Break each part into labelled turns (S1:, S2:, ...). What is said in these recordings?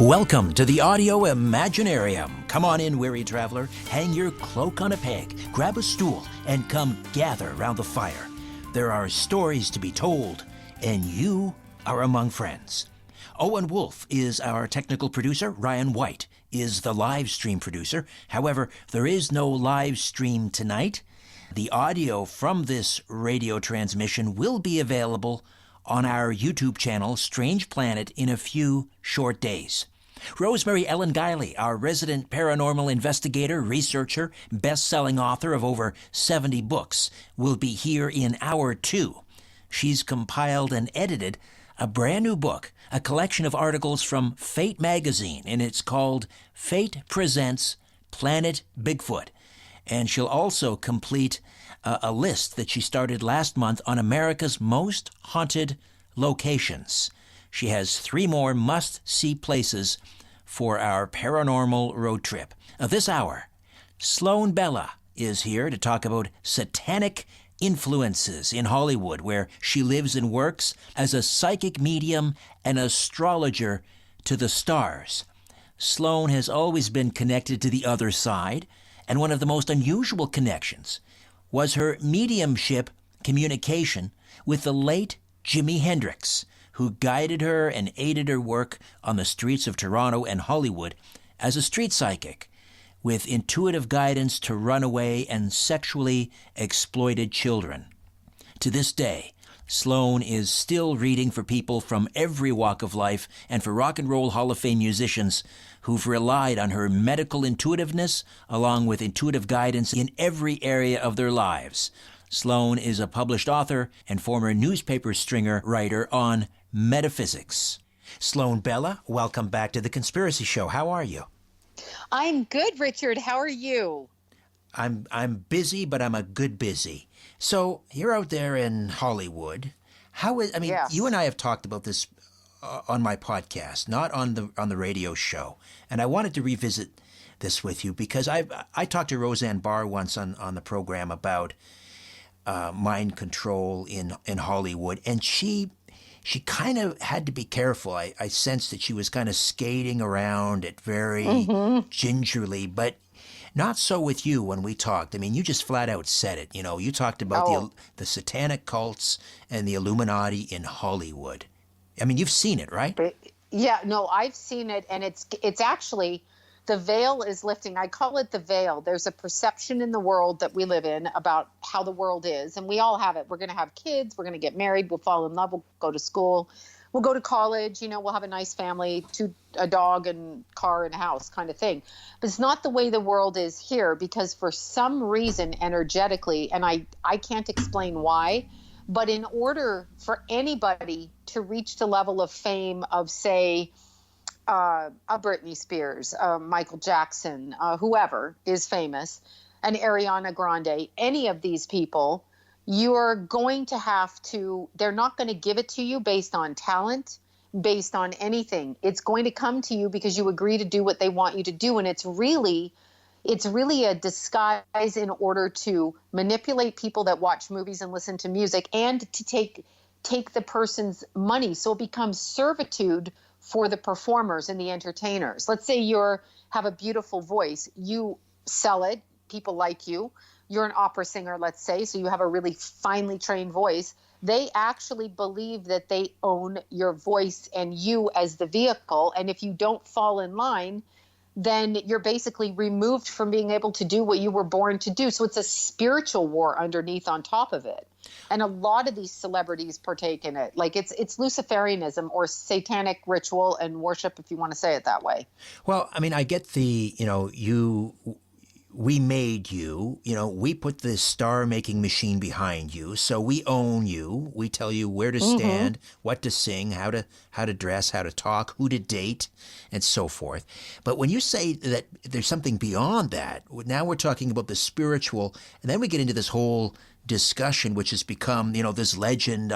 S1: Welcome to the Audio Imaginarium. Come on in, weary traveler. Hang your cloak on a peg, grab a stool, and come gather around the fire. There are stories to be told, and you are among friends. Owen Wolf is our technical producer. Ryan White is the live stream producer. However, there is no live stream tonight. The audio from this radio transmission will be available on our YouTube channel, Strange Planet, in a few short days. Rosemary Ellen Guiley, our resident paranormal investigator, researcher, best-selling author of over 70 books, will be here in hour 2. She's compiled and edited a brand new book, a collection of articles from Fate magazine, and it's called Fate Presents Planet Bigfoot. And she'll also complete a list that she started last month on America's most haunted locations. She has 3 more must-see places for our paranormal road trip. This hour, Sloan Bella is here to talk about satanic influences in Hollywood, where she lives and works as a psychic medium and astrologer to the stars. Sloan has always been connected to the other side, and one of the most unusual connections was her mediumship communication with the late Jimi Hendrix, who guided her and aided her work on the streets of Toronto and Hollywood as a street psychic, with intuitive guidance to runaway and sexually exploited children. To this day, Sloan is still reading for people from every walk of life and for Rock and Roll Hall of Fame musicians who've relied on her medical intuitiveness along with intuitive guidance in every area of their lives. Sloan is a published author and former newspaper stringer writer on metaphysics. Sloan Bella, welcome back to The Conspiracy Show. How are you?
S2: I'm good, Richard. How are you?
S1: I'm busy, but I'm a good busy. So you're out there in Hollywood.
S2: Yes.
S1: You and I have talked about this on my podcast, not on the radio show. And I wanted to revisit this with you because I talked to Roseanne Barr once on the program about mind control in Hollywood, and she kind of had to be careful. I sensed that she was kind of skating around it very gingerly, but not so with you when we talked. I mean, you just flat out said it. You know, you talked about the satanic cults and the Illuminati in Hollywood. I mean, you've seen it, right?
S2: Yeah, no, I've seen it, and it's actually, the veil is lifting. I call it the veil. There's a perception in the world that we live in about how the world is, and we all have it. We're going to have kids. We're going to get married. We'll fall in love. We'll go to school. We'll go to college. You know, we'll have a nice family, a dog and car and a house kind of thing. But it's not the way the world is here, because for some reason, energetically, and I can't explain why, but in order for anybody to reach the level of fame of, say, a Britney Spears, Michael Jackson, whoever is famous, and Ariana Grande, any of these people, you're going to have to, they're not going to give it to you based on talent, based on anything. It's going to come to you because you agree to do what they want you to do. And it's really a disguise in order to manipulate people that watch movies and listen to music, and to take the person's money. So it becomes servitude for the performers and the entertainers. Let's say have a beautiful voice. You sell it. People like you. You're an opera singer, let's say, so you have a really finely trained voice. They actually believe that they own your voice and you as the vehicle. And if you don't fall in line, then you're basically removed from being able to do what you were born to do. So it's a spiritual war underneath on top of it. And a lot of these celebrities partake in it. Like it's Luciferianism or satanic ritual and worship, if you want to say it that way.
S1: Well, I mean, I get we made you, we put this star-making machine behind you, so we own you. We tell you where to stand, what to sing, how to dress, how to talk, who to date, and so forth. But when you say that there's something beyond that, now we're talking about the spiritual, and then we get into this whole discussion, which has become, this legend,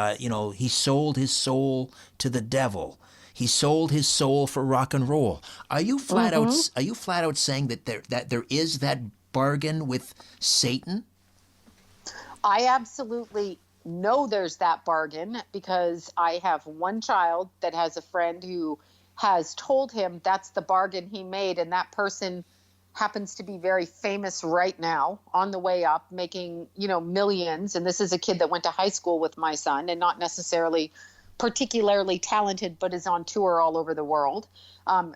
S1: he sold his soul to the devil. He sold his soul for rock and roll. Are you flat out saying that there is that bargain with Satan?
S2: I absolutely know there's that bargain, because I have one child that has a friend who has told him that's the bargain he made, and that person happens to be very famous right now, on the way up, making, millions. And this is a kid that went to high school with my son, and not necessarily particularly talented, but is on tour all over the world.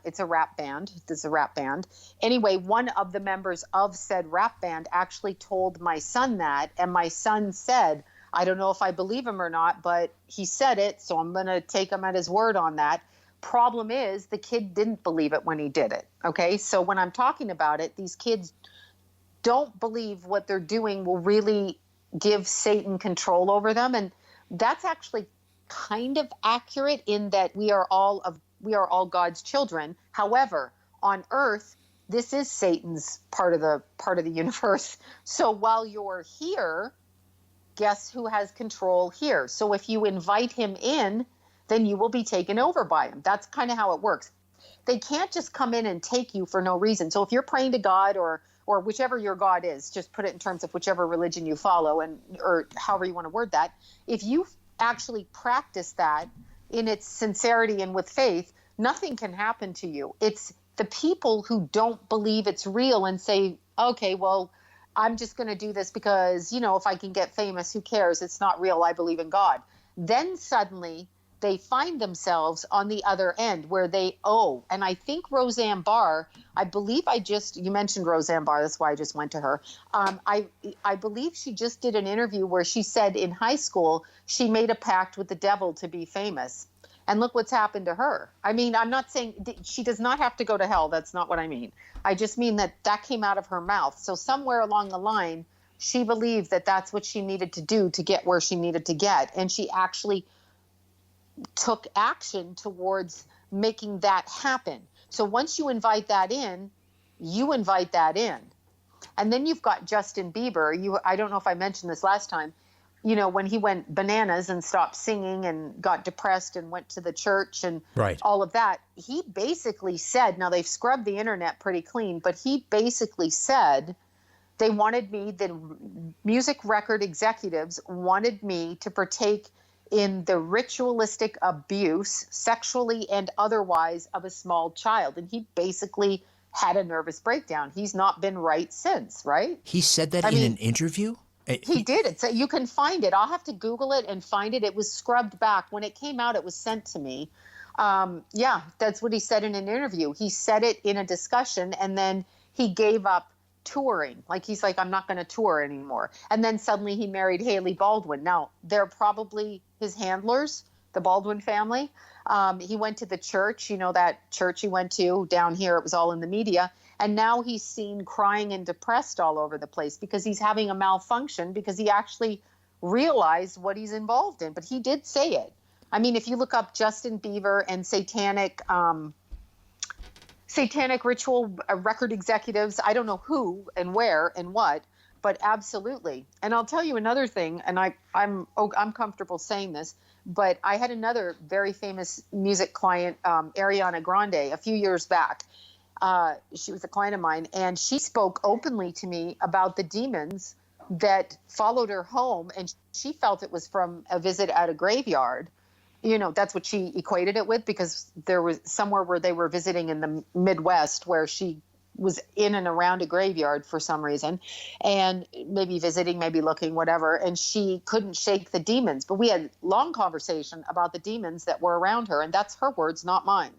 S2: It's a rap band. This is a rap band. Anyway, one of the members of said rap band actually told my son that, and my son said, I don't know if I believe him or not, but he said it, so I'm going to take him at his word on that. Problem is, the kid didn't believe it when he did it. Okay, so when I'm talking about it, these kids don't believe what they're doing will really give Satan control over them. And that's actually kind of accurate in that we are all God's children. However, on earth, this is Satan's part of the universe. So while you're here, guess who has control here? So if you invite him in, then you will be taken over by him. That's kind of how it works. They can't just come in and take you for no reason. So if you're praying to God or whichever your God is, just put it in terms of whichever religion you follow, or however you want to word that, if you actually practice that in its sincerity and with faith, nothing can happen to you. It's the people who don't believe it's real and say, okay, well, I'm just going to do this because, if I can get famous, who cares? It's not real. I believe in God. Then suddenly they find themselves on the other end where they owe. And I think Roseanne Barr, I believe you mentioned Roseanne Barr, that's why I just went to her. I believe she just did an interview where she said in high school, she made a pact with the devil to be famous. And look what's happened to her. I mean, I'm not saying she does not have to go to hell. That's not what I mean. I just mean that came out of her mouth. So somewhere along the line, she believed that that's what she needed to do to get where she needed to get. And she actually took action towards making that happen. So once you invite that in, you invite that in. And then you've got Justin Bieber. I don't know if I mentioned this last time, when he went bananas and stopped singing and got depressed and went to the church and all of that, he basically said, now they've scrubbed the internet pretty clean, but he basically said they wanted me, the music record executives wanted me to partake in the ritualistic abuse, sexually and otherwise, of a small child. And he basically had a nervous breakdown. He's not been right since, right?
S1: He said that in an interview?
S2: He did it. So you can find it. I'll have to Google it and find it. It was scrubbed back. When it came out, it was sent to me. Yeah, that's what he said in an interview. He said it in a discussion, and then he gave up touring. He's like, I'm not going to tour anymore. And then suddenly he married Haley Baldwin. Now, they're probably his handlers, the Baldwin family. He went to the church, that church he went to down here. It was all in the media. And now he's seen crying and depressed all over the place because he's having a malfunction, because he actually realized what he's involved in. But he did say it. I mean, if you look up Justin Bieber and satanic ritual record executives, I don't know who and where and what, but absolutely. And I'll tell you another thing, and I'm comfortable saying this, but I had another very famous music client, Ariana Grande, a few years back. She was a client of mine, and she spoke openly to me about the demons that followed her home, and she felt it was from a visit at a graveyard. That's what she equated it with, because there was somewhere where they were visiting in the Midwest where she was in and around a graveyard for some reason, and maybe visiting, maybe looking, whatever. And she couldn't shake the demons, but we had long conversation about the demons that were around her. And that's her words, not mine.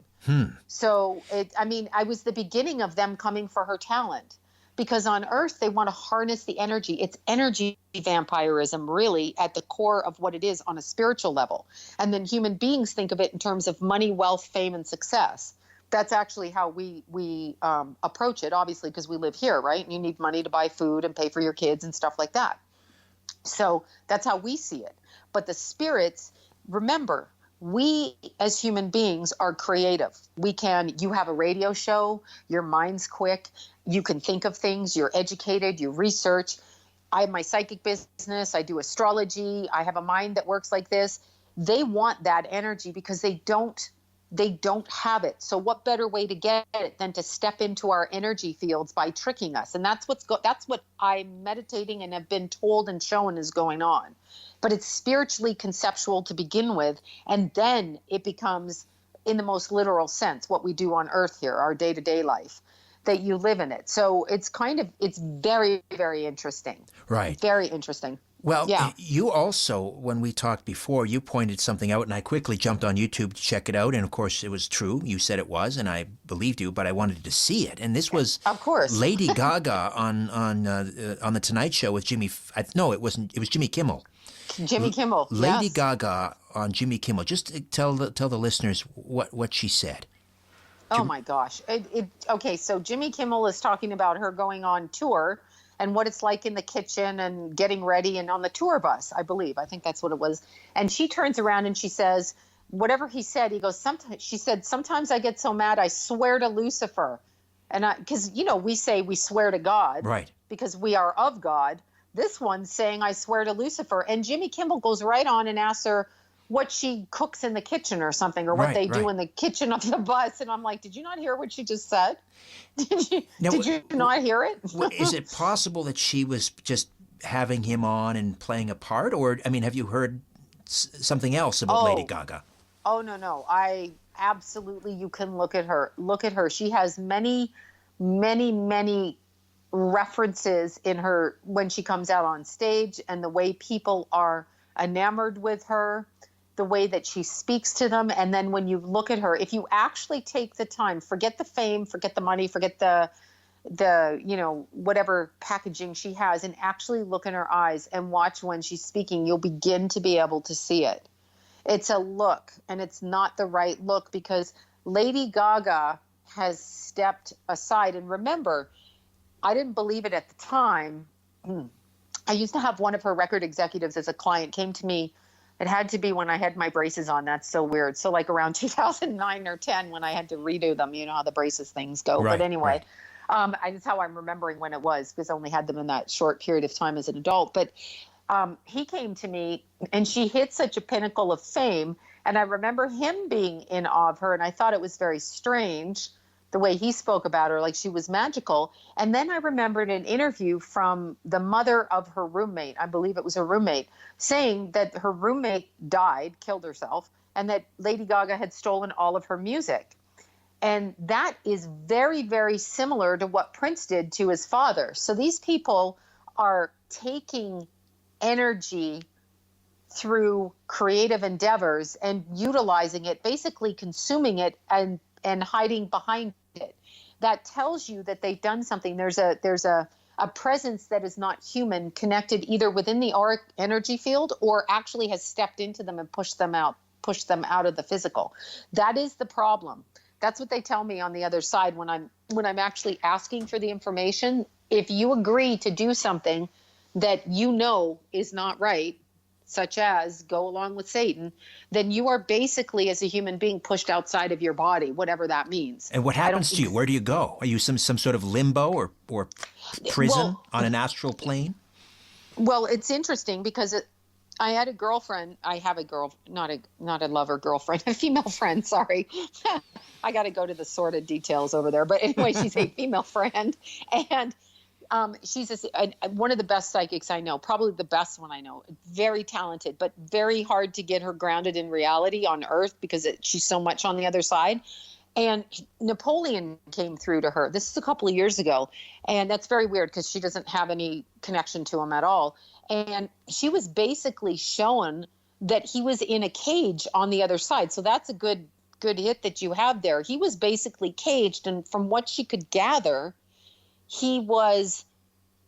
S2: So I was the beginning of them coming for her talent, because on earth, they want to harness the energy. It's energy vampirism, really, at the core of what it is on a spiritual level. And then human beings think of it in terms of money, wealth, fame, and success. That's actually how we approach it, obviously, because we live here, right? And you need money to buy food and pay for your kids and stuff like that. So that's how we see it. But the spirits, remember, we as human beings are creative. You have a radio show, your mind's quick, you can think of things, you're educated, you research. I have my psychic business, I do astrology, I have a mind that works like this. They want that energy because they don't have it. So what better way to get it than to step into our energy fields by tricking us? And that's what I'm meditating and have been told and shown is going on. But it's spiritually conceptual to begin with, and then it becomes in the most literal sense, what we do on earth here, our day-to-day life, that you live in it. So it's very, very interesting.
S1: Right.
S2: Very interesting.
S1: Well,
S2: Yeah.
S1: you also, when we talked before, you pointed something out, and I quickly jumped on YouTube to check it out. And of course, it was true. You said it was, and I believed you, but I wanted to see it. And this was,
S2: of course,
S1: Lady Gaga on the Tonight Show with Jimmy. No, it wasn't. It was Jimmy Kimmel.
S2: Jimmy Kimmel.
S1: Lady
S2: yes.
S1: Gaga on Jimmy Kimmel. Just tell the listeners what she said.
S2: Oh my gosh. Okay, so Jimmy Kimmel is talking about her going on tour and what it's like in the kitchen and getting ready and on the tour bus, I believe. I think that's what it was. And she turns around and she says, whatever he said, he goes, she said, sometimes I get so mad, I swear to Lucifer. And because, we say we swear to God.
S1: Right.
S2: Because we are of God. This one's saying, I swear to Lucifer. And Jimmy Kimmel goes right on and asks her what she cooks in the kitchen or something, or what they do in the kitchen of the bus. And I'm like, did you not hear what she just said? Did you not hear it?
S1: Is it possible that she was just having him on and playing a part? Or, I mean, have you heard something else about Lady Gaga?
S2: Oh, no. I absolutely, you can look at her. Look at her. She has many, many, many references in her when she comes out on stage, and the way people are enamored with her, the way that she speaks to them. And then when you look at her, if you actually take the time, forget the fame, forget the money, forget the whatever packaging she has, and actually look in her eyes and watch when she's speaking, you'll begin to be able to see it. It's a look, and it's not the right look, because Lady Gaga has stepped aside. And remember, I didn't believe it at the time. I used to have one of her record executives as a client, came to me. It had to be when I had my braces on. That's so weird. So like around 2009 or 10 when I had to redo them. You know how the braces things go.
S1: Right,
S2: but anyway,
S1: right.
S2: That's how I'm remembering when it was, because I only had them in that short period of time as an adult. But he came to me, and she hit such a pinnacle of fame. And I remember him being in awe of her. And I thought it was very strange the way he spoke about her, like she was magical. And then I remembered an interview from the mother of her roommate, I believe it was her roommate, saying that her roommate died, killed herself, and that Lady Gaga had stolen all of her music. And that is very, very similar to what Prince did to his father. So these people are taking energy through creative endeavors and utilizing it, basically consuming it and hiding behind it. That tells you that they've done something. There's a presence that is not human, connected either within the auric energy field or actually has stepped into them and pushed them out of the physical. That is the problem. That's what they tell me on the other side when I'm actually asking for the information. If you agree to do something that is not right, such as go along with Satan, then you are basically, as a human being, pushed outside of your body, whatever that means.
S1: And what happens to you? Where do you go? Are you some sort of limbo or prison on an astral plane?
S2: Well, it's interesting because I had a girlfriend. I have a not a lover girlfriend, a female friend. Sorry. I got to go to the sordid details over there. But anyway, she's a female friend. And she's one of the best psychics I know, probably the best one I know. Very talented, but very hard to get her grounded in reality on Earth because she's so much on the other side. And Napoleon came through to her. This is a couple of years ago. And that's very weird because she doesn't have any connection to him at all. And she was basically shown that he was in a cage on the other side. So that's a good hit that you have there. He was basically caged. And from what she could gather, he was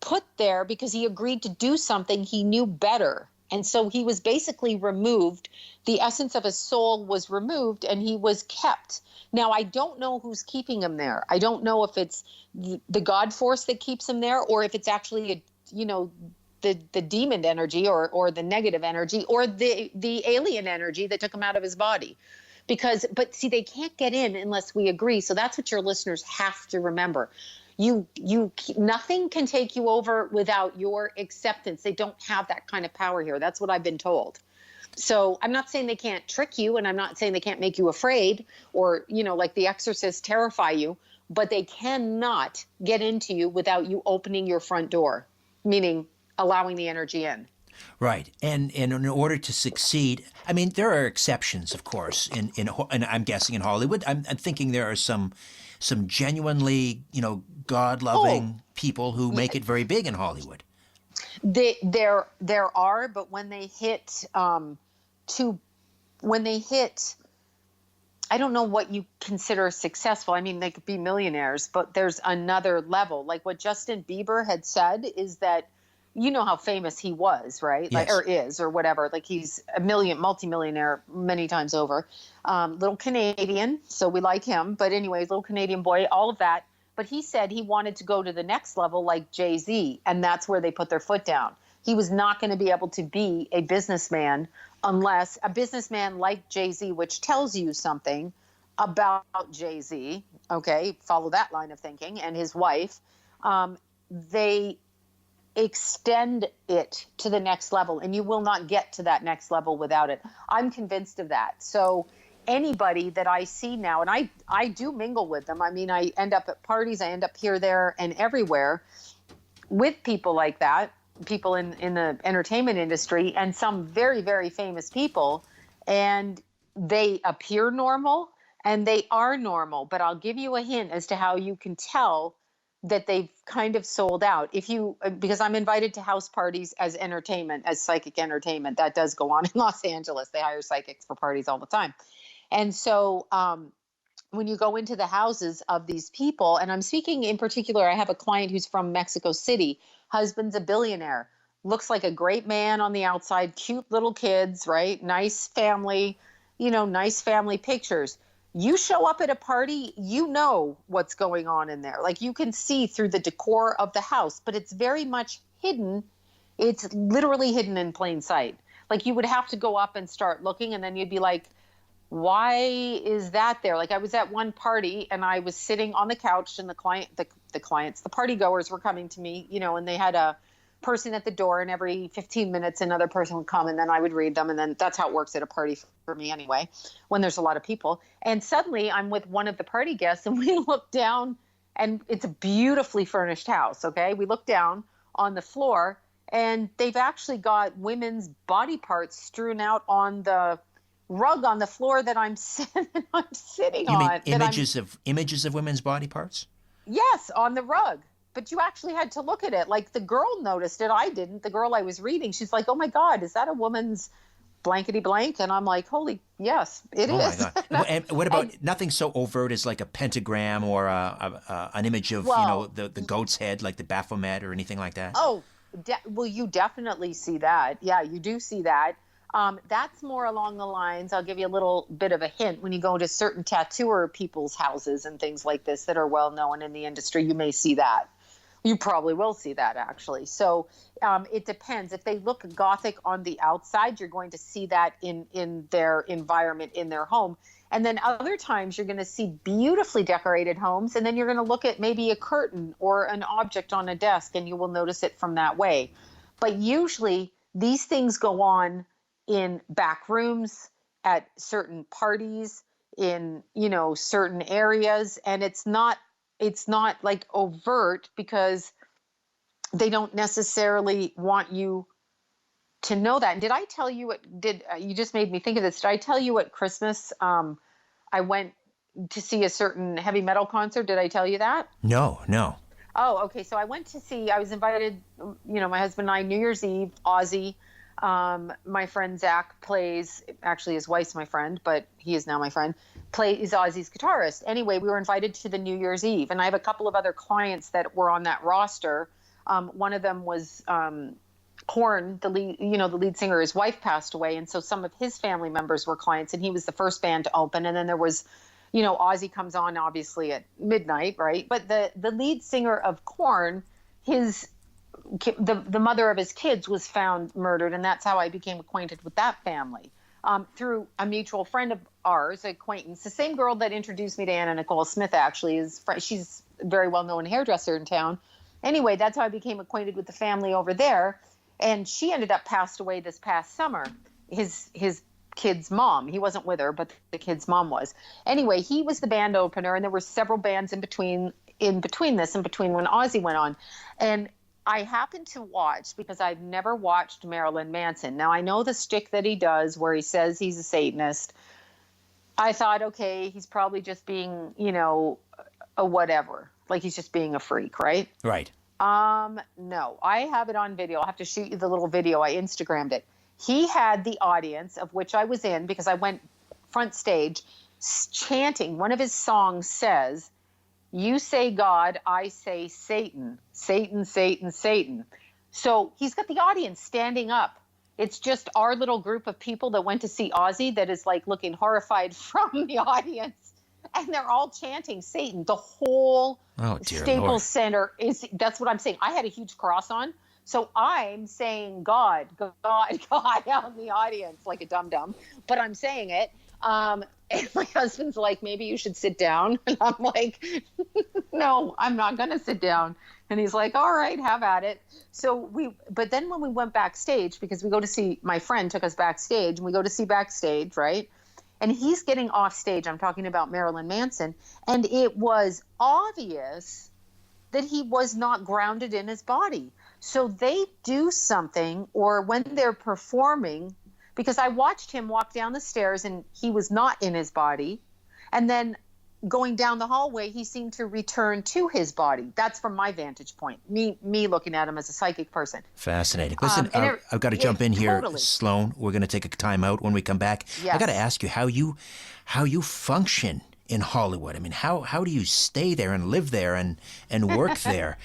S2: put there because he agreed to do something he knew better. And so he was basically removed. The essence of his soul was removed and he was kept. Now, I don't know who's keeping him there. I don't know if it's the God force that keeps him there or if it's actually, the demon energy or the negative energy or the alien energy that took him out of his body. But see, they can't get in unless we agree. So that's what your listeners have to remember. Nothing can take you over without your acceptance. They don't have that kind of power here. That's what I've been told. So I'm not saying they can't trick you, and I'm not saying they can't make you afraid or, like The Exorcist, terrify you, but they cannot get into you without you opening your front door, meaning allowing the energy in.
S1: Right. And in order to succeed, I mean, there are exceptions, of course, and I'm guessing in Hollywood. I'm thinking there are some genuinely, God-loving people who make it very big in Hollywood.
S2: There are, but when they hit I don't know what you consider successful. I mean, they could be millionaires, but there's another level. Like what Justin Bieber had said is that, you know how famous he was, right?
S1: Yes.
S2: Or is, or whatever. Like he's multimillionaire many times over. Little Canadian, so we like him. But anyways, little Canadian boy, all of that. But he said he wanted to go to the next level like Jay-Z, and that's where they put their foot down. He was not going to be able to be a businessman unless a businessman like Jay-Z, which tells you something about Jay-Z, okay, follow that line of thinking, and his wife, they extend it to the next level, and you will not get to that next level without it. I'm convinced of that. So anybody that I see now, and I do mingle with them. I mean, I end up at parties, I end up here, there, and everywhere with people like that, people in the entertainment industry, and some very, very famous people, and they appear normal and they are normal. But I'll give you a hint as to how you can tell that they've kind of sold out. Because I'm invited to house parties as entertainment, as psychic entertainment. That does go on in Los Angeles. They hire psychics for parties all the time. And so when you go into the houses of these people, and I'm speaking in particular, I have a client who's from Mexico City. Husband's a billionaire, looks like a great man on the outside, cute little kids, right? Nice family, nice family pictures. You show up at a party, you know what's going on in there. Like you can see through the decor of the house, but it's very much hidden. It's literally hidden in plain sight. Like you would have to go up and start looking, and then you'd be like, why is that there? Like I was at one party and I was sitting on the couch, and the party goers were coming to me, and they had a person at the door, and every 15 minutes another person would come, and then I would read them. And then that's how it works at a party for me anyway, when there's a lot of people. And suddenly I'm with one of the party guests, and we look down, and it's a beautifully furnished house. Okay. We look down on the floor, and they've actually got women's body parts strewn out on the rug on the floor that I'm sitting
S1: you
S2: on.
S1: Mean images of women's body parts?
S2: Yes, on the rug. But you actually had to look at it. Like the girl noticed it. I didn't. The girl I was reading, she's like, oh my God, is that a woman's blankety blank? And I'm like, holy, yes, it is.
S1: Oh my God. And what about nothing so overt as like a pentagram or an image of, the goat's head, like the Baphomet or anything like that?
S2: Oh, well, you definitely see that. Yeah, you do see that. That's more along the lines, I'll give you a little bit of a hint. When you go to certain tattooer people's houses and things like this that are well known in the industry, you may see that. You probably will see that, actually. So it depends. If they look gothic on the outside, you're going to see that in their environment, in their home. And then other times you're going to see beautifully decorated homes, and then you're going to look at maybe a curtain or an object on a desk, and you will notice it from that way. But usually these things go on in back rooms, at certain parties, in certain areas, and it's not like overt, because they don't necessarily want you to know that. And did I tell you you just made me think of this. Did I tell you at Christmas I went to see a certain heavy metal concert? Did I tell you that?
S1: No.
S2: Oh, okay. So I was invited, my husband and I, New Year's Eve, Ozzy. My friend Zach plays, actually his wife's my friend, but he is now my friend, is Ozzy's guitarist. Anyway, we were invited to the New Year's Eve, and I have a couple of other clients that were on that roster. One of them was Korn, the lead singer. His wife passed away, and so some of his family members were clients, and he was the first band to open. And then there was, Ozzy comes on obviously at midnight, right? But the lead singer of Korn, the mother of his kids was found murdered, and that's how I became acquainted with that family, through a mutual friend of ours, acquaintance. The same girl that introduced me to Anna Nicole Smith, actually, she's a very well-known hairdresser in town. Anyway, that's how I became acquainted with the family over there, and she ended up passed away this past summer. His kid's mom, he wasn't with her, but the kid's mom was. Anyway, he was the band opener, and there were several bands in between when Ozzy went on, and I happened to watch, because I've never watched Marilyn Manson. Now, I know the shtick that he does where he says he's a Satanist. I thought, okay, he's probably just being, a whatever. Like he's just being a freak, right?
S1: Right.
S2: No, I have it on video. I'll have to shoot you the little video. I Instagrammed it. He had the audience, of which I was in because I went front stage, chanting. One of his songs says, "You say God, I say Satan. Satan, Satan, Satan." So he's got the audience standing up. It's just our little group of people that went to see Ozzy that is like looking horrified from the audience. And they're all chanting Satan. The whole Staples Center that's what I'm saying. I had a huge cross on. So I'm saying God, God, God out in the audience like a dum-dum. But I'm saying it. And my husband's like, maybe you should sit down. And I'm like, no, I'm not going to sit down. And he's like, all right, have at it. But then when we went backstage, because we go to see, my friend took us backstage, and we go to see backstage, right? And he's getting off stage. I'm talking about Marilyn Manson. And it was obvious that he was not grounded in his body. So they do something, or when they're performing, because I watched him walk down the stairs and he was not in his body. And then going down the hallway, he seemed to return to his body. That's from my vantage point, me looking at him as a psychic person.
S1: Fascinating. Listen, I've got to jump in here, totally. Sloan. We're going to take a time out when we come back.
S2: Yes.
S1: I got to ask you how you function in Hollywood. I mean, how do you stay there and live there and work there?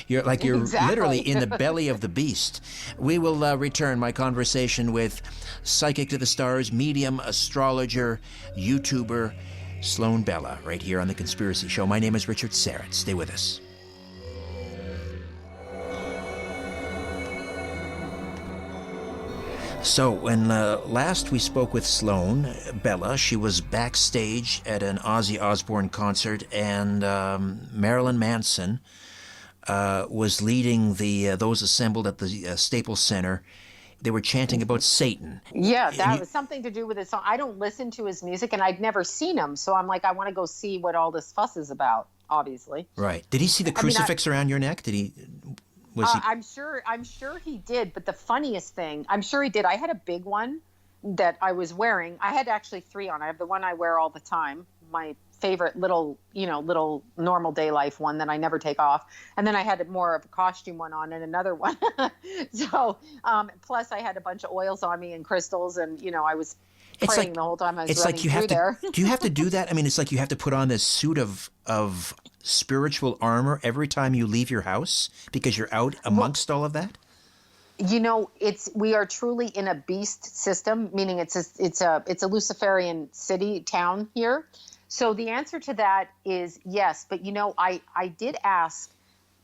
S1: You're exactly. Literally in the belly of the beast. We will return my conversation with psychic to the stars, medium, astrologer, YouTuber, Sloan Bella, right here on The Conspiracy Show. My name is Richard Serrett. Stay with us. So, when last we spoke with Sloan Bella, she was backstage at an Ozzy Osbourne concert, and Marilyn Manson was leading those assembled at the Staples Center. They were chanting about Satan.
S2: Yeah, that was something to do with his song. I don't listen to his music, and I'd never seen him, so I'm like, I want to go see what all this fuss is about, obviously.
S1: Right. Did he see the crucifix around your neck?
S2: I'm sure he did, but the funniest thing, I'm sure he did. I had a big one that I was wearing. I had actually 3 on. I have the one I wear all the time, my favorite little normal day life one that I never take off. And then I had more of a costume one on and another one. So, plus I had a bunch of oils on me and crystals, and, I was praying the whole time I was running through there.
S1: Do you have to do that? I mean, it's like you have to put on this suit of spiritual armor every time you leave your house because you're out amongst all of that?
S2: We are truly in a beast system, meaning it's a Luciferian town here. So the answer to that is yes. But, I did ask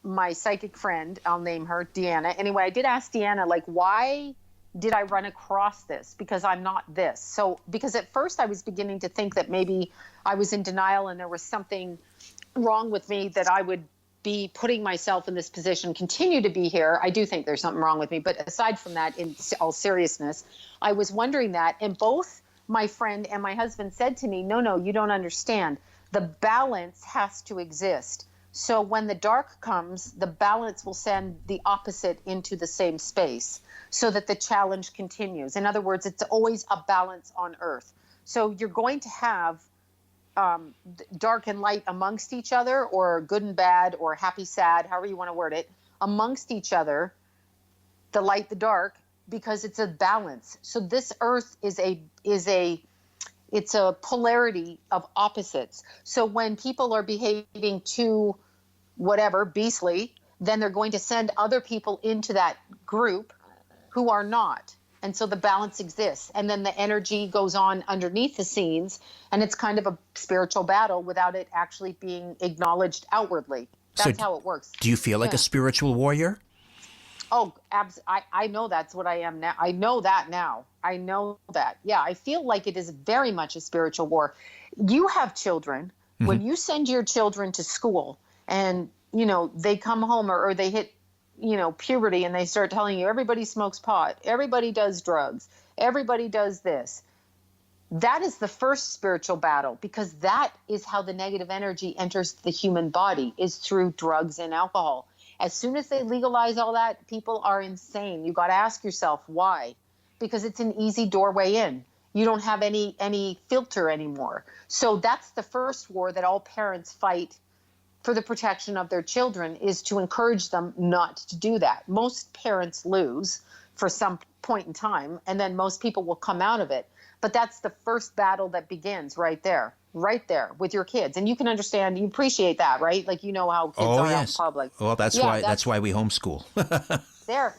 S2: my psychic friend, I'll name her Deanna. Anyway, I did ask Deanna, like, why did I run across this? Because I'm not this. So, because at first I was beginning to think that maybe I was in denial and there was something wrong with me, that I would be putting myself in this position, continue to be here. I do think there's something wrong with me. But aside from that, in all seriousness, I was wondering that. And both my friend and my husband said to me, no, you don't understand. The balance has to exist. So when the dark comes, the balance will send the opposite into the same space so that the challenge continues. In other words, it's always a balance on Earth. So you're going to have dark and light amongst each other, or good and bad, or happy, sad, however you want to word it, amongst each other, the light, the dark, because it's a balance. So this Earth it's a polarity of opposites. So when people are behaving too whatever, beastly, then they're going to send other people into that group who are not. And so the balance exists. And then the energy goes on underneath the scenes, and it's kind of a spiritual battle without it actually being acknowledged outwardly. That's how it works.
S1: Do you feel like a spiritual warrior?
S2: Oh, I know that's what I am now. I know that now. I know that. Yeah, I feel like it is very much a spiritual war. You have children. Mm-hmm. When you send your children to school and, they come home or they hit, puberty, and they start telling you everybody smokes pot, everybody does drugs, everybody does this. That is the first spiritual battle, because that is how the negative energy enters the human body, is through drugs and alcohol. As soon as they legalize all that, people are insane. You got to ask yourself why, because it's an easy doorway in. You don't have any filter anymore. So that's the first war that all parents fight for the protection of their children, is to encourage them not to do that. Most parents lose for some point in time, and then most people will come out of it. But that's the first battle that begins right there with your kids. And you can understand, you appreciate that, right? Like, you know how kids are out in public.
S1: Well, that's why we homeschool.
S2: There,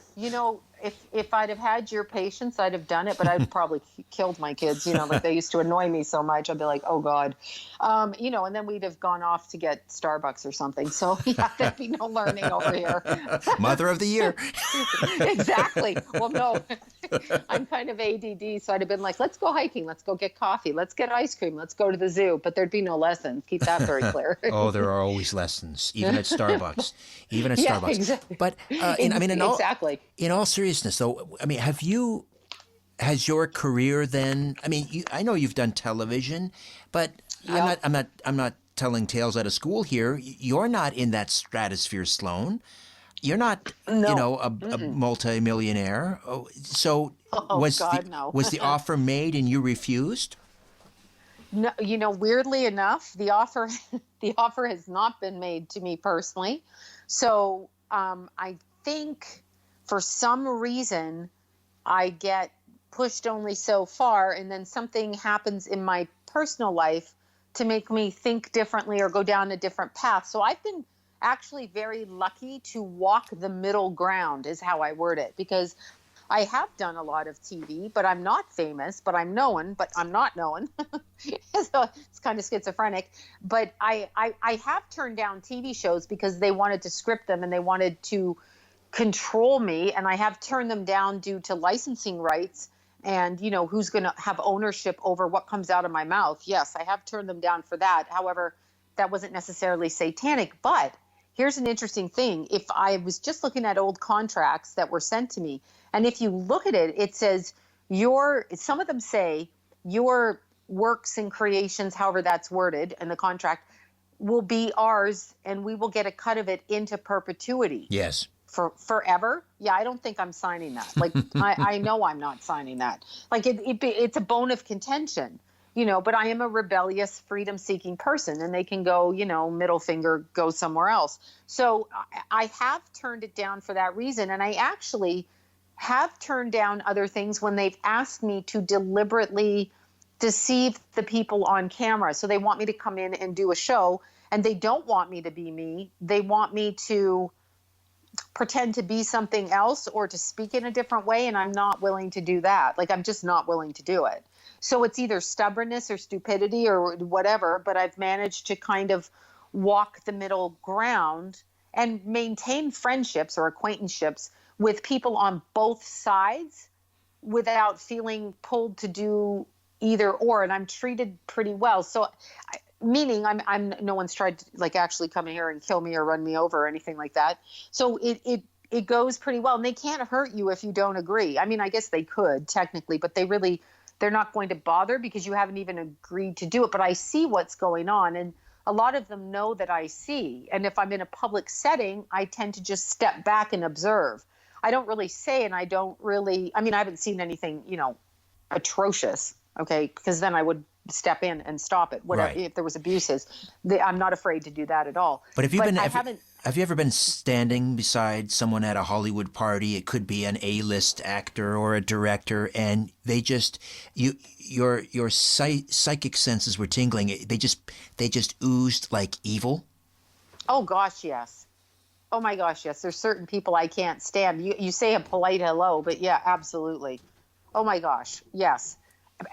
S2: if I'd have had your patience, I'd have done it, but I'd probably killed my kids, like they used to annoy me so much. I'd be like, oh God, and then we'd have gone off to get Starbucks or something. So yeah, there'd be no learning over here.
S1: Mother of the year.
S2: Exactly. Well, no, I'm kind of ADD. So I'd have been like, let's go hiking. Let's go get coffee. Let's get ice cream. Let's go to the zoo. But there'd be no lessons. Keep that very clear.
S1: Oh, there are always lessons, even at Starbucks. Starbucks.
S2: Exactly.
S1: But,
S2: exactly.
S1: In all seriousness, though, has your career then? I know you've done television, but yep. I'm not telling tales out of school here. You're not in that stratosphere, Sloan. You're not, a multimillionaire. So was the offer made and you refused?
S2: No, weirdly enough, the offer has not been made to me personally. So I think for some reason I get pushed only so far, and then something happens in my personal life to make me think differently or go down a different path. So I've been actually very lucky to walk the middle ground, is how I word it, because I have done a lot of TV, but I'm not famous, but I'm known, but I'm not known. So it's kind of schizophrenic. But I have turned down TV shows because they wanted to script them and they wanted to control me. And I have turned them down due to licensing rights and, who's going to have ownership over what comes out of my mouth. Yes, I have turned them down for that. However, that wasn't necessarily satanic. But here's an interesting thing. If I was just looking at old contracts that were sent to me, and if you look at it, it says some of them say your works and creations, however that's worded in the contract, will be ours and we will get a cut of it into perpetuity.
S1: Yes.
S2: For forever? Yeah, I don't think I'm signing that. Like, I know I'm not signing that. Like, it's a bone of contention, but I am a rebellious, freedom-seeking person, and they can go, middle finger, go somewhere else. So I have turned it down for that reason, and I actually have turned down other things when they've asked me to deliberately deceive the people on camera. So they want me to come in and do a show, and they don't want me to be me. They want me to pretend to be something else or to speak in a different way, and I'm not willing to do that. Like, I'm just not willing to do it. So it's either stubbornness or stupidity or whatever, but I've managed to kind of walk the middle ground and maintain friendships or acquaintanceships with people on both sides without feeling pulled to do either or, and I'm treated pretty well. So meaning I'm no one's tried to actually come here and kill me or run me over or anything like that. So it goes pretty well, and they can't hurt you if you don't agree. I guess they could technically, but they're not going to bother because you haven't even agreed to do it. But I see what's going on, and a lot of them know that I see. And if I'm in a public setting, I tend to just step back and observe. I don't really say, and I don't really, I haven't seen anything, atrocious. Okay. Because then I would step in and stop it. Whatever, right. If there was abuses, I'm not afraid to do that at all.
S1: But have you ever been standing beside someone at a Hollywood party? It could be an A-list actor or a director, and they just your psychic senses were tingling. They just oozed like evil.
S2: Oh gosh, yes. Oh my gosh, yes. There's certain people I can't stand. You say a polite hello, but yeah, absolutely. Oh my gosh, yes.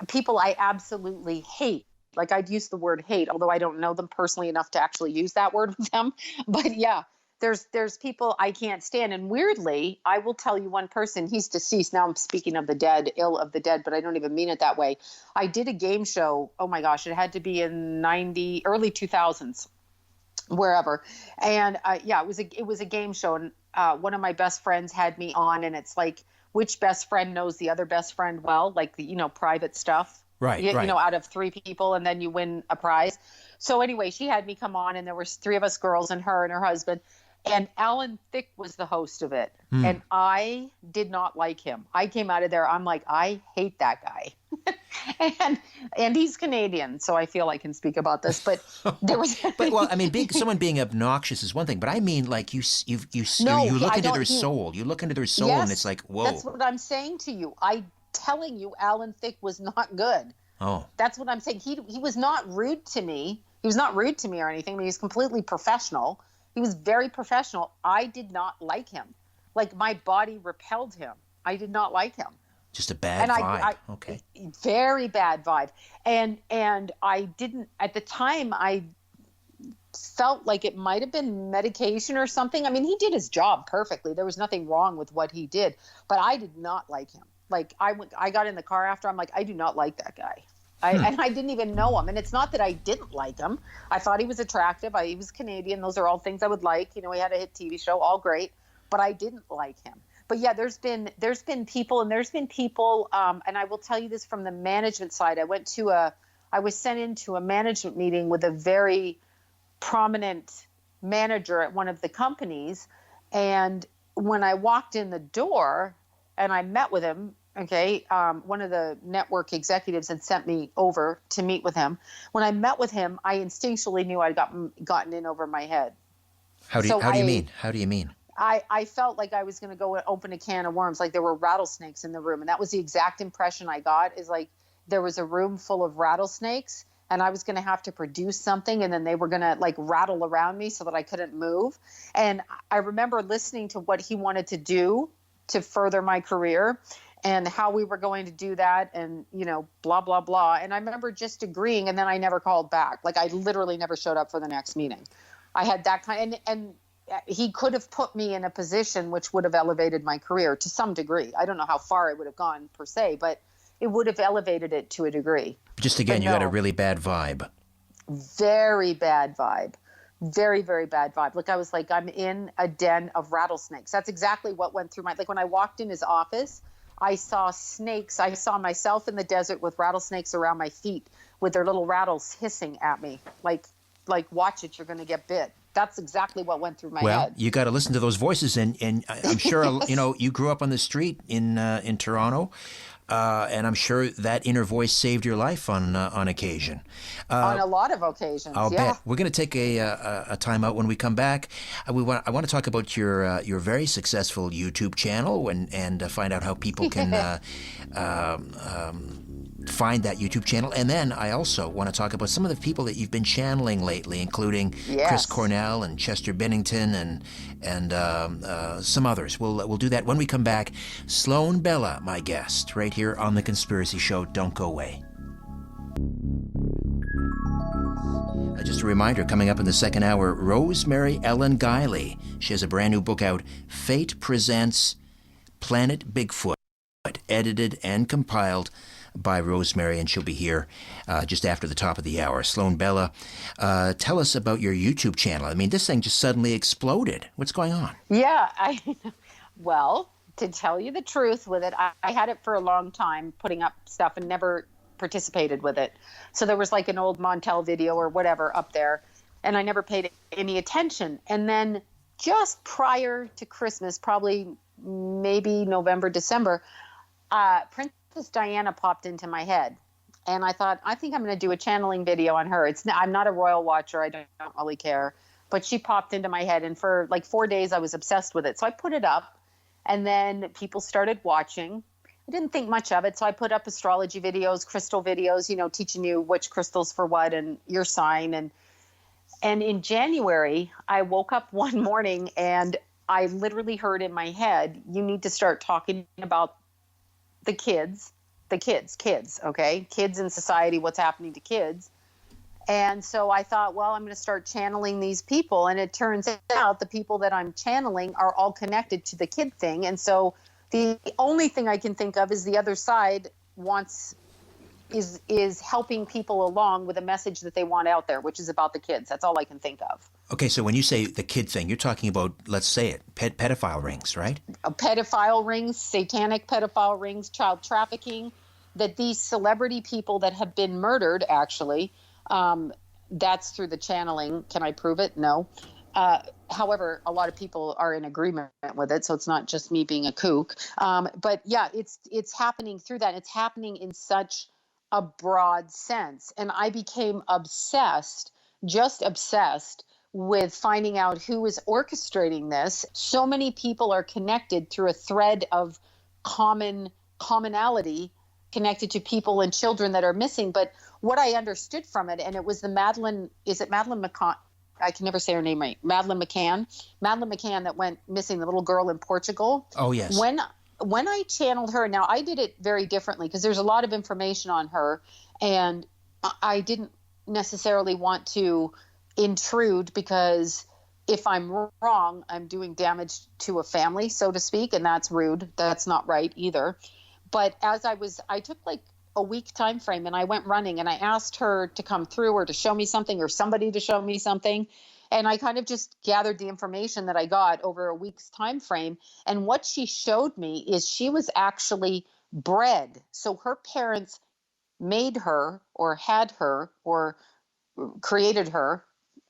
S2: People I absolutely hate. Like, I'd use the word hate, although I don't know them personally enough to actually use that word with them. But yeah, there's people I can't stand. And weirdly, I will tell you one person, he's deceased. Now I'm speaking of the dead, ill of the dead, but I don't even mean it that way. I did a game show. Oh my gosh, it had to be in early 2000s, wherever. And it was a game show. And one of my best friends had me on, and it's like, which best friend knows the other best friend well, like the, private stuff.
S1: Right.
S2: Out of 3 people, and then you win a prize. So anyway, she had me come on, and there was 3 of us girls and her husband. And Alan Thicke was the host of it. And I did not like him. I came out of there, I'm like, I hate that guy. and he's Canadian, so I feel I can speak about this. But there was
S1: But well, I mean, someone being obnoxious is one thing, but I mean, like you look into their soul. You look into their soul,
S2: yes,
S1: and it's like, whoa.
S2: That's what I'm saying to you. I'm telling you, Alan Thicke was not good.
S1: Oh,
S2: that's what I'm saying. He was not rude to me. He was not rude to me or anything. I mean, he was completely professional. He was very professional. I did not like him. Like, my body repelled him. I did not like him.
S1: Just a bad vibe. Okay.
S2: Very bad vibe. And I didn't, at the time, I felt like it might have been medication or something. I mean, he did his job perfectly. There was nothing wrong with what he did, but I did not like him. Like, I got in the car after, I'm like, I do not like that guy. And I didn't even know him. And it's not that I didn't like him. I thought he was attractive. He was Canadian. Those are all things I would like. You know, he had a hit TV show, all great. But I didn't like him. But yeah, there's been people, and I will tell you this from the management side. I was sent into a management meeting with a very prominent manager at one of the companies. And when I walked in the door and I met with him, one of the network executives had sent me over to meet with him. When I met with him, I instinctually knew I'd gotten in over my head.
S1: How do you mean? How do you mean?
S2: I felt like I was going to go and open a can of worms, like there were rattlesnakes in the room. And that was the exact impression I got, is like there was a room full of rattlesnakes and I was going to have to produce something, and then they were going to like rattle around me so that I couldn't move. And I remember listening to what he wanted to do to further my career and how we were going to do that, and, you know, blah, blah, blah. And I remember just agreeing, and then I never called back. Like, I literally never showed up for the next meeting. I had that kind, and he could have put me in a position which would have elevated my career to some degree. I don't know how far it would have gone per se, but it would have elevated it to a degree.
S1: Just again, you got a really bad vibe.
S2: Very bad vibe. Very, very bad vibe. Like, I was like, I'm in a den of rattlesnakes. That's exactly what went through like when I walked in his office, I saw snakes. I saw myself in the desert with rattlesnakes around my feet with their little rattles hissing at me. Like watch it, you're going to get bit. That's exactly what went through my head.
S1: Well, you got to listen to those voices, and I'm sure, yes. You know, you grew up on the street in Toronto, and I'm sure that inner voice saved your life on occasion.
S2: On a lot of occasions,
S1: I'll bet. We're going to take a time out. When we come back. I want to talk about your very successful YouTube channel and find out how people can find that YouTube channel. And then I also want to talk about some of the people that you've been channeling lately, including Chris Cornell and Chester Bennington and some others. We'll do that when we come back. Sloan Bella, my guest, right here on The Conspiracy Show. Don't go away. Just a reminder, coming up in the second hour, Rosemary Ellen Guiley. She has a brand new book out, Fate Presents Planet Bigfoot, edited and compiled by Rosemary, and she'll be here just after the top of the hour. Sloan Bella, tell us about your YouTube channel. I mean, this thing just suddenly exploded. What's going on?
S2: Yeah, well, to tell you the truth with it, I had it for a long time, putting up stuff and never participated with it. So there was like an old Montel video or whatever up there, and I never paid any attention. And then just prior to Christmas, probably maybe November, December, Princess Diana popped into my head, and I thought, I think I'm going to do a channeling video on her. I'm not a royal watcher. I don't really care, but she popped into my head, and for like 4 days I was obsessed with it. So I put it up, and then people started watching. I didn't think much of it, so I put up astrology videos, crystal videos, you know, teaching you which crystals for what and your sign. And in January, I woke up one morning and I literally heard in my head, you need to start talking about the kids, okay? Kids in society, what's happening to kids. And so I thought, well, I'm going to start channeling these people. And it turns out the people that I'm channeling are all connected to the kid thing. And so the only thing I can think of is the other side is helping people along with a message that they want out there, which is about the kids. That's all I can think of.
S1: Okay, so when you say the kid thing, you're talking about, let's say it, pedophile rings, right?
S2: Pedophile rings, satanic pedophile rings, child trafficking, that these celebrity people that have been murdered, actually, that's through the channeling. Can I prove it? No. However, a lot of people are in agreement with it, so it's not just me being a kook. But yeah, it's happening through that. It's happening in such a broad sense, and I became just obsessed with finding out who is orchestrating this. So many people are connected through a thread of commonality connected to people and children that are missing. But what I understood from it, and it was the Madeline McCann? I can never say her name right. Madeline McCann that went missing, the little girl in Portugal.
S1: Oh, yes.
S2: When I channeled her, now I did it very differently because there's a lot of information on her, and I didn't necessarily want to intrude, because if I'm wrong, I'm doing damage to a family, so to speak, and that's rude. That's not right either. But I took like a week time frame, and I went running, and I asked her to come through, or to show me something, or somebody to show me something. And I kind of just gathered the information that I got over a week's time frame. And what she showed me is she was actually bred. So her parents made her, or had her, or created her,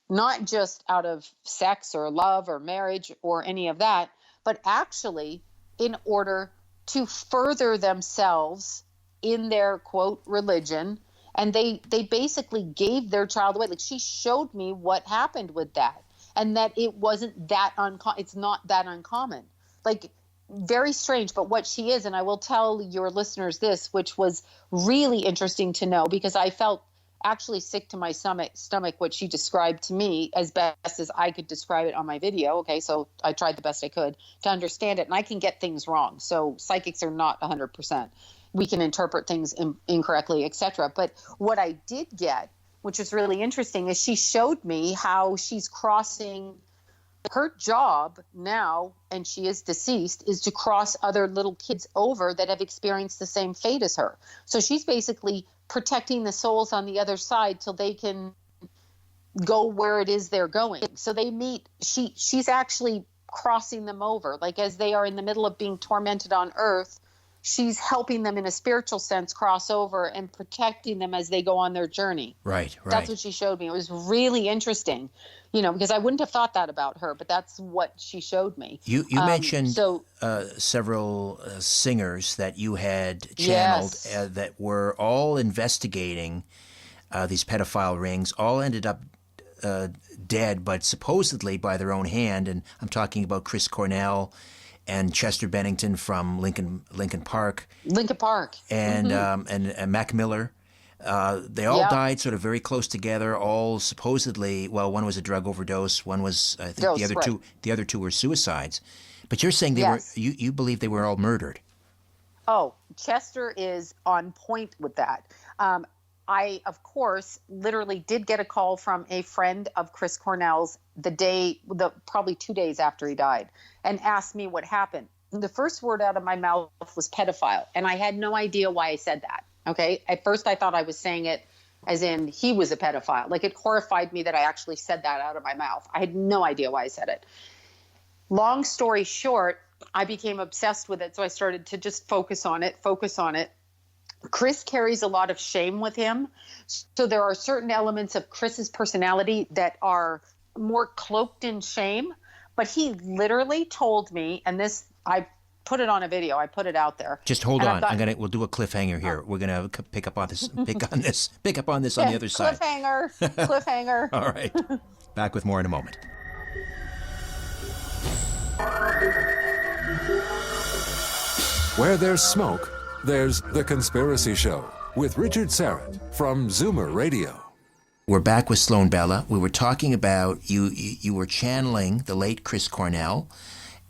S2: not just out of sex or love or marriage or any of that, but actually in order to further themselves in their quote religion. And they basically gave their child away. Like, she showed me what happened with that, and that it wasn't that it's not that uncommon. Like, very strange. But what she is, and I will tell your listeners this, which was really interesting to know, because I felt actually sick to my stomach what she described to me as best as I could describe it on my video. Okay, so I tried the best I could to understand it, and I can get things wrong. So psychics are not 100%. We can interpret things incorrectly, etc. But what I did get, which was really interesting, is she showed me how she's crossing her job now, and she is deceased, is to cross other little kids over that have experienced the same fate as her. So she's basically protecting the souls on the other side till they can go where it is they're going. So they meet, she's actually crossing them over. Like, as they are in the middle of being tormented on earth, she's helping them in a spiritual sense cross over and protecting them as they go on their journey.
S1: Right.
S2: That's what she showed me. It was really interesting, because I wouldn't have thought that about her, but that's what she showed me.
S1: You mentioned several singers that you had channeled,
S2: yes,
S1: that were all investigating these pedophile rings, all ended up dead, but supposedly by their own hand. And I'm talking about Chris Cornell and Chester Bennington from Lincoln Park. And and Mac Miller. They all died sort of very close together, all supposedly, well, one was a drug overdose, one was, I think the other two were suicides. But you're saying they were, you believe they were all murdered.
S2: Oh, Chester is on point with that. I, of course, literally did get a call from a friend of Chris Cornell's probably 2 days after he died, and asked me what happened. The first word out of my mouth was pedophile, and I had no idea why I said that. Okay. At first I thought I was saying it as in he was a pedophile. Like, it horrified me that I actually said that out of my mouth. I had no idea why I said it. Long story short, I became obsessed with it. So I started to just focus on it. Chris carries a lot of shame with him. So there are certain elements of Chris's personality that are more cloaked in shame. But he literally told me, and this, I put it on a video. I put it out there.
S1: Just hold on. We'll do a cliffhanger here. We're gonna pick up on this on the other side.
S2: Cliffhanger.
S1: All right. Back with more in a moment.
S3: Where there's smoke, there's The Conspiracy Show with Richard Serrett from Zoomer Radio.
S1: We're back with Sloan Bella. We were talking about you were channeling the late Chris Cornell,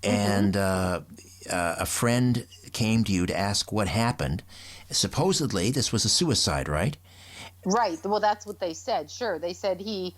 S1: and a friend came to you to ask what happened. Supposedly, this was a suicide, right?
S2: Right. Well, that's what they said. Sure. They said he,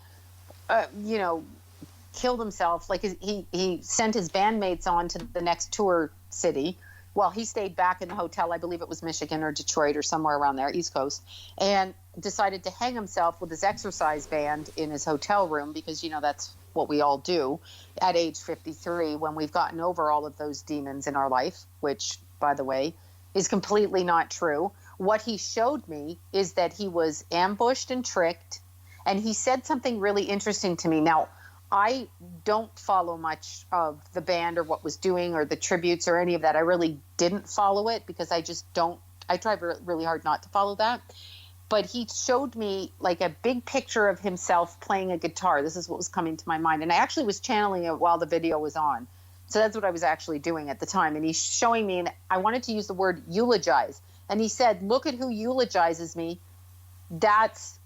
S2: killed himself. Like, he sent his bandmates on to the next tour city. Well, he stayed back in the hotel. I believe it was Michigan or Detroit or somewhere around there, East Coast, and decided to hang himself with his exercise band in his hotel room because, that's what we all do at age 53 when we've gotten over all of those demons in our life, which, by the way, is completely not true. What he showed me is that he was ambushed and tricked, and he said something really interesting to me. Now, I don't follow much of the band or what was doing or the tributes or any of that. I really didn't follow it because I just don't, I try really hard not to follow that. But he showed me like a big picture of himself playing a guitar. This is what was coming to my mind. And I actually was channeling it while the video was on. So that's what I was actually doing at the time. And he's showing me, and I wanted to use the word eulogize. And he said, look at who eulogizes me. That's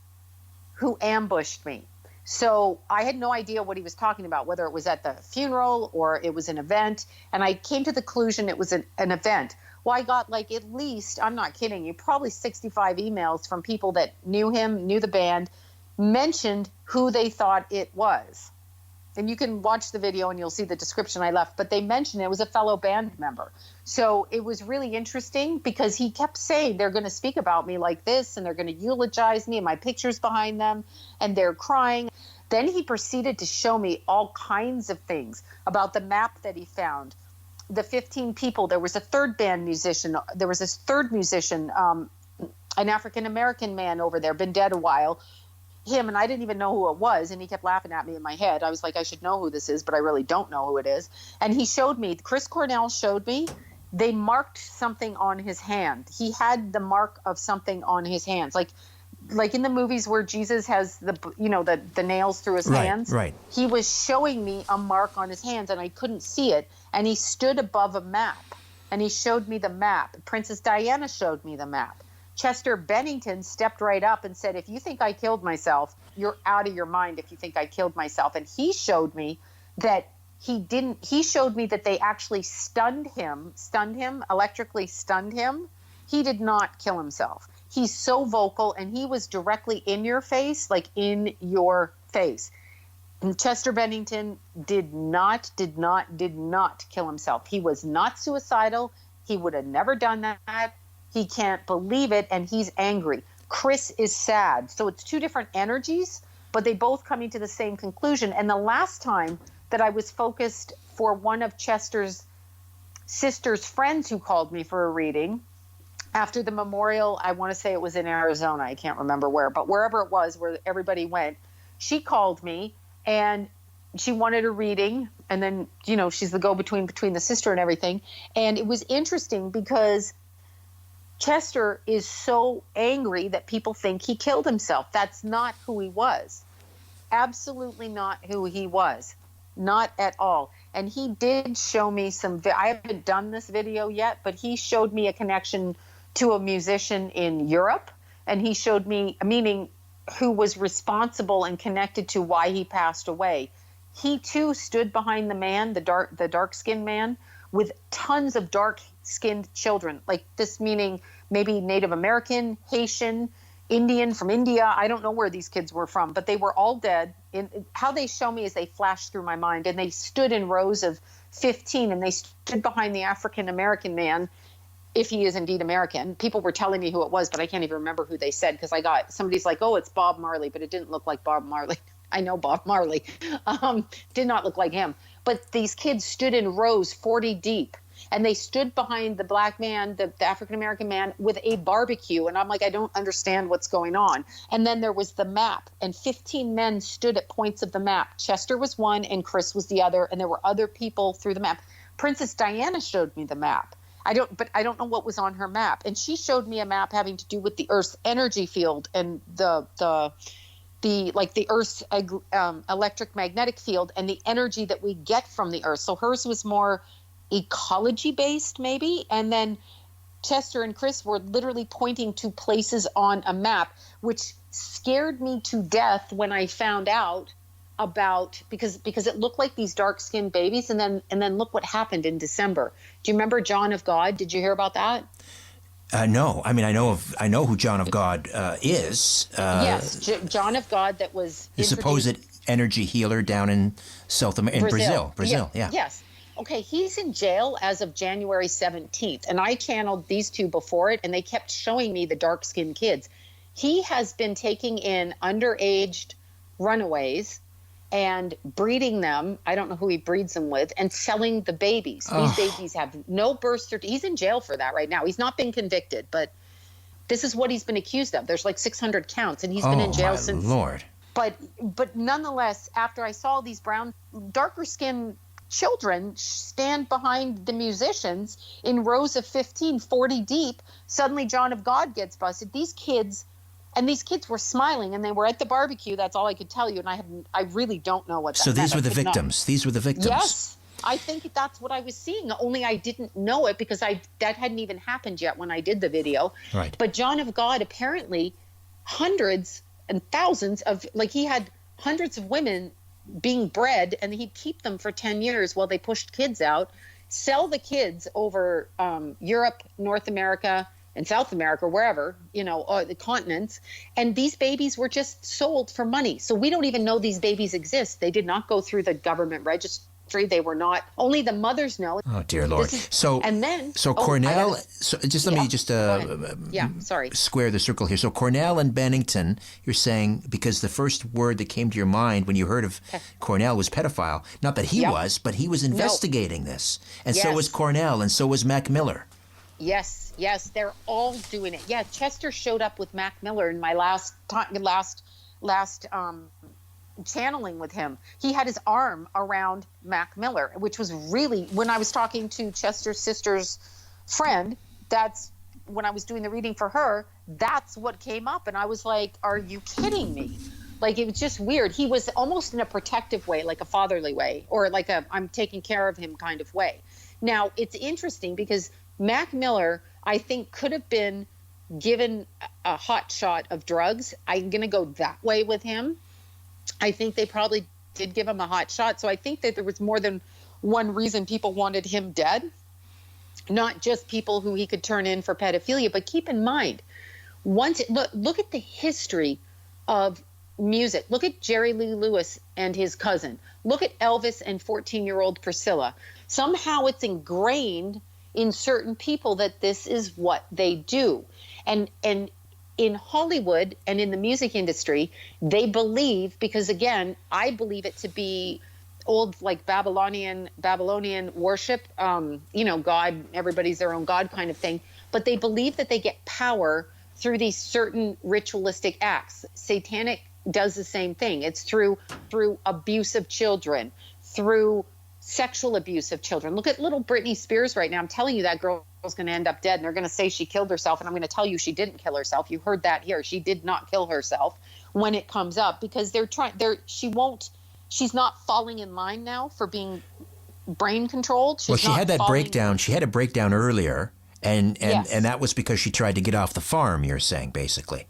S2: who ambushed me. So I had no idea what he was talking about, whether it was at the funeral or it was an event. And I came to the conclusion it was an event. Well, I got like at least, I'm not kidding you, probably 65 emails from people that knew him, knew the band, mentioned who they thought it was. And you can watch the video and you'll see the description I left, but they mentioned it was a fellow band member. So it was really interesting because he kept saying they're going to speak about me like this and they're going to eulogize me and my picture's behind them and they're crying. Then he proceeded to show me all kinds of things about the map that he found, the 15 people. There was a third band musician. There was this third musician, an African-American man over there, been dead a while. Him, and I didn't even know who it was, and he kept laughing at me in my head. I was like, I should know who this is, but I really don't know who it is. And he showed me, Chris Cornell showed me, they marked something on his hand. He had the mark of something on his hands, like in the movies where Jesus has the nails through his hands.
S1: Right.
S2: He was showing me a mark on his hands, and I couldn't see it. And he stood above a map, and he showed me the map. Princess Diana showed me the map. Chester Bennington stepped right up and said, if you think I killed myself, you're out of your mind if you think I killed myself. And he showed me that he showed me that they actually stunned him, electrically stunned him. He did not kill himself. He's so vocal, and he was directly in your face, like in your face. And Chester Bennington did not kill himself. He was not suicidal. He would have never done that. He can't believe it, and he's angry. Chris is sad. So it's two different energies, but they both coming to the same conclusion. And the last time that I was focused for one of Chester's sister's friends who called me for a reading, after the memorial, I want to say it was in Arizona. I can't remember where, but wherever it was where everybody went, she called me, and she wanted a reading. And then, she's the go-between between the sister and everything. And it was interesting because Chester is so angry that people think he killed himself. That's not who he was. Absolutely not who he was. Not at all. And he did show me I haven't done this video yet, but he showed me a connection to a musician in Europe. And he showed me, meaning who was responsible and connected to why he passed away. He too stood behind the man, the dark-skinned man, with tons of dark-skinned children, like this meaning maybe Native American, Haitian, Indian from India. I don't know where these kids were from, but they were all dead. How they show me is they flashed through my mind, and they stood in rows of 15, and they stood behind the African-American man, if he is indeed American. People were telling me who it was, but I can't even remember who they said because somebody's like, oh, it's Bob Marley, but it didn't look like Bob Marley. I know Bob Marley. Did not look like him. But these kids stood in rows 40 deep, and they stood behind the black man, the African-American man, with a barbecue. And I'm like, I don't understand what's going on. And then there was the map, and 15 men stood at points of the map. Chester was one, and Chris was the other, and there were other people through the map. Princess Diana showed me the map. I don't know what was on her map. And she showed me a map having to do with the Earth's energy field and the Earth's electric magnetic field and the energy that we get from the Earth. So hers was more ecology based maybe. And then Chester and Chris were literally pointing to places on a map, which scared me to death when I found out about, because it looked like these dark-skinned babies, and then look what happened in December. Do you remember John of God? Did you hear about that?
S1: No. I mean, I know who John of God is.
S2: Yes, John of God, that was
S1: the supposed energy healer down in Brazil. Yeah.
S2: Yes. Okay, he's in jail as of January 17th, and I channeled these two before it, and they kept showing me the dark-skinned kids. He has been taking in underaged runaways and breeding them. I don't know who he breeds them with, and selling the babies. These babies have no birth certificate. He's in jail for that right now. He's not been convicted, but this is what he's been accused of. There's like 600 counts, and he's been in jail since.
S1: Lord.
S2: but nonetheless, after I saw these brown, darker skinned children stand behind the musicians in rows of 15, 40 deep, suddenly John of God gets busted. These kids were smiling, and they were at the barbecue. That's all I could tell you. And I really don't know what that
S1: So these
S2: meant.
S1: were the victims. These were the victims.
S2: Yes. I think that's what I was seeing, only I didn't know it because that hadn't even happened yet when I did the video.
S1: Right.
S2: But John of God, apparently hundreds and thousands of, like, he had hundreds of women being bred, and he'd keep them for 10 years while they pushed kids out, sell the kids over Europe, North America, and South America, wherever, the continents. And these babies were just sold for money. So we don't even know these babies exist. They did not go through the government registry. They were not, only the mothers know.
S1: Oh, dear Lord. So Cornell, square the circle here. So Cornell and Bennington, you're saying, because the first word that came to your mind when you heard of Cornell was pedophile. Not that he was, but he was investigating this. And so was Cornell, and so was Mac Miller.
S2: Yes, they're all doing it. Yeah, Chester showed up with Mac Miller in my last channeling with him. He had his arm around Mac Miller, which was really, when I was talking to Chester's sister's friend, that's when I was doing the reading for her, that's what came up. And I was like, are you kidding me? Like, it was just weird. He was almost in a protective way, like a fatherly way, or like a I'm taking care of him kind of way. Now, it's interesting because Mac Miller, I think, could have been given a hot shot of drugs. I'm going to go that way with him. I think they probably did give him a hot shot. So I think that there was more than one reason people wanted him dead, not just people who he could turn in for pedophilia. But keep in mind, look at the history of music. Look at Jerry Lee Lewis and his cousin. Look at Elvis and 14-year-old Priscilla. Somehow it's ingrained in certain people that this is what they do. And in Hollywood and in the music industry, they believe, because again, I believe it to be old, like Babylonian worship, God, everybody's their own God kind of thing. But they believe that they get power through these certain ritualistic acts. Satanic does the same thing. It's through abuse of children, through sexual abuse of children. Look at little Britney Spears right now. I'm telling you, that girl's going to end up dead, and they're going to say she killed herself, and I'm going to tell you she didn't kill herself. You heard that here. She did not kill herself when it comes up, because she's not falling in line now for being brain controlled.
S1: She had that breakdown. She had a breakdown earlier, and that was because she tried to get off the farm, you're saying, basically.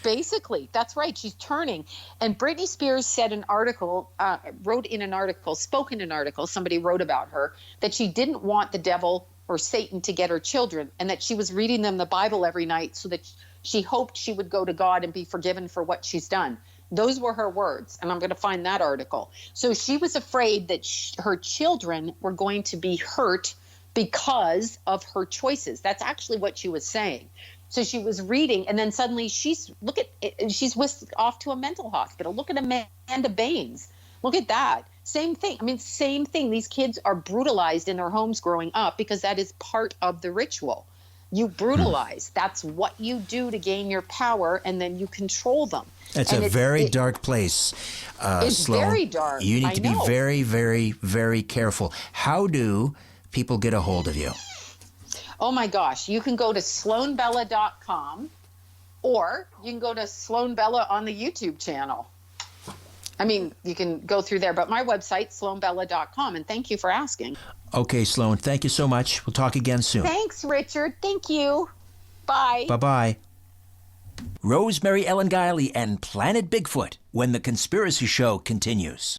S2: Basically, that's right. She's turning. And Britney Spears said wrote in an article, spoke in an article, somebody wrote about her, that she didn't want the devil or Satan to get her children, and that she was reading them the Bible every night so that she hoped she would go to God and be forgiven for what she's done. Those were her words, and I'm going to find that article. So she was afraid that her children were going to be hurt because of her choices. That's actually what she was saying. So she was reading, and then suddenly she's whisked off to a mental hospital. Look at Amanda Baines. Look at that. Same thing. I mean, same thing. These kids are brutalized in their homes growing up because that is part of the ritual. You brutalize. That's what you do to gain your power, and then you control them.
S1: It's a very dark place,
S2: it's
S1: Sloan.
S2: Very dark.
S1: You need to be very, very, very careful. How do people get a hold of you?
S2: Oh my gosh, you can go to sloanbella.com, or you can go to Sloan Bella on the YouTube channel. I mean, you can go through there, but my website, sloanbella.com, and thank you for asking.
S1: Okay, Sloan, thank you so much. We'll talk again soon.
S2: Thanks, Richard. Thank you. Bye.
S1: Bye-bye. Rosemary Ellen Guiley and Planet Bigfoot, when the Conspiracy Show continues.